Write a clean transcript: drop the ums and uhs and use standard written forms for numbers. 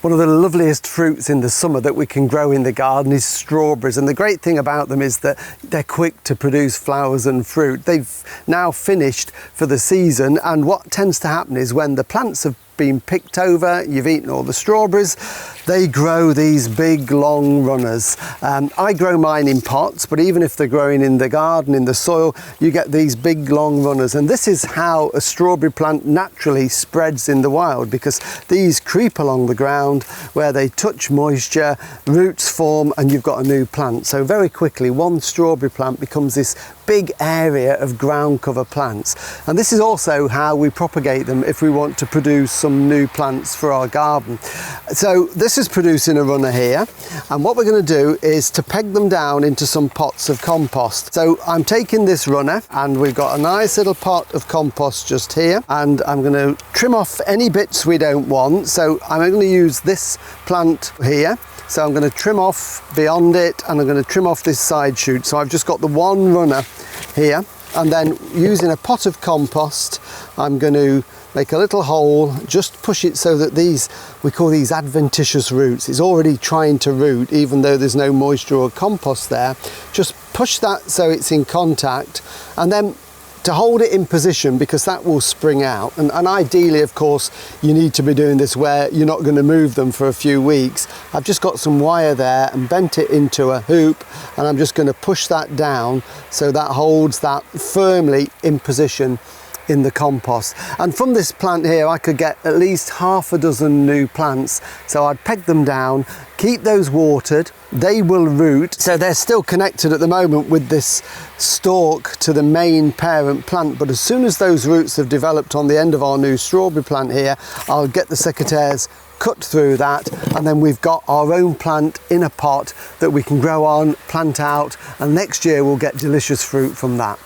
One of the loveliest fruits in the summer that we can grow in the garden is strawberries, and the great thing about them is that they're quick to produce flowers and fruit. They've now finished for the season, and what tends to happen is when the plants have been picked over, you've eaten all the strawberries, they grow these big long runners. I grow mine in pots, but even if they're growing in the garden, in the soil, you get these big long runners. And this is how a strawberry plant naturally spreads in the wild, because these creep along the ground where they touch moisture, roots form, and you've got a new plant. So very quickly, one strawberry plant becomes this big area of ground cover plants. And this is also how we propagate them if we want to produce some new plants for our garden. So this is producing a runner here, and what we're going to do is to peg them down into some pots of compost. So I'm taking this runner, and we've got a nice little pot of compost just here, and I'm going to trim off any bits we don't want. So I'm going to use this plant here. So I'm going to trim off beyond it, and I'm going to trim off this side shoot. So I've just got the one runner here, and then using a pot of compost, I'm going to make a little hole, just push it so that these, we call these adventitious roots. It's already trying to root even though there's no moisture or compost there. Just push that so it's in contact, and then to hold it in position, because that will spring out. And ideally, of course, you need to be doing this where you're not going to move them for a few weeks. I've just got some wire there and bent it into a hoop, and I'm just going to push that down so that holds that firmly in position in the compost. And from this plant here, I could get at least half a dozen new plants. So I'd peg them down, keep those watered, they will root. So they're still connected at the moment with this stalk to the main parent plant, but as soon as those roots have developed on the end of our new strawberry plant here, I'll get the secateurs cut through that, and then we've got our own plant in a pot that we can grow on, plant out, and next year we'll get delicious fruit from that.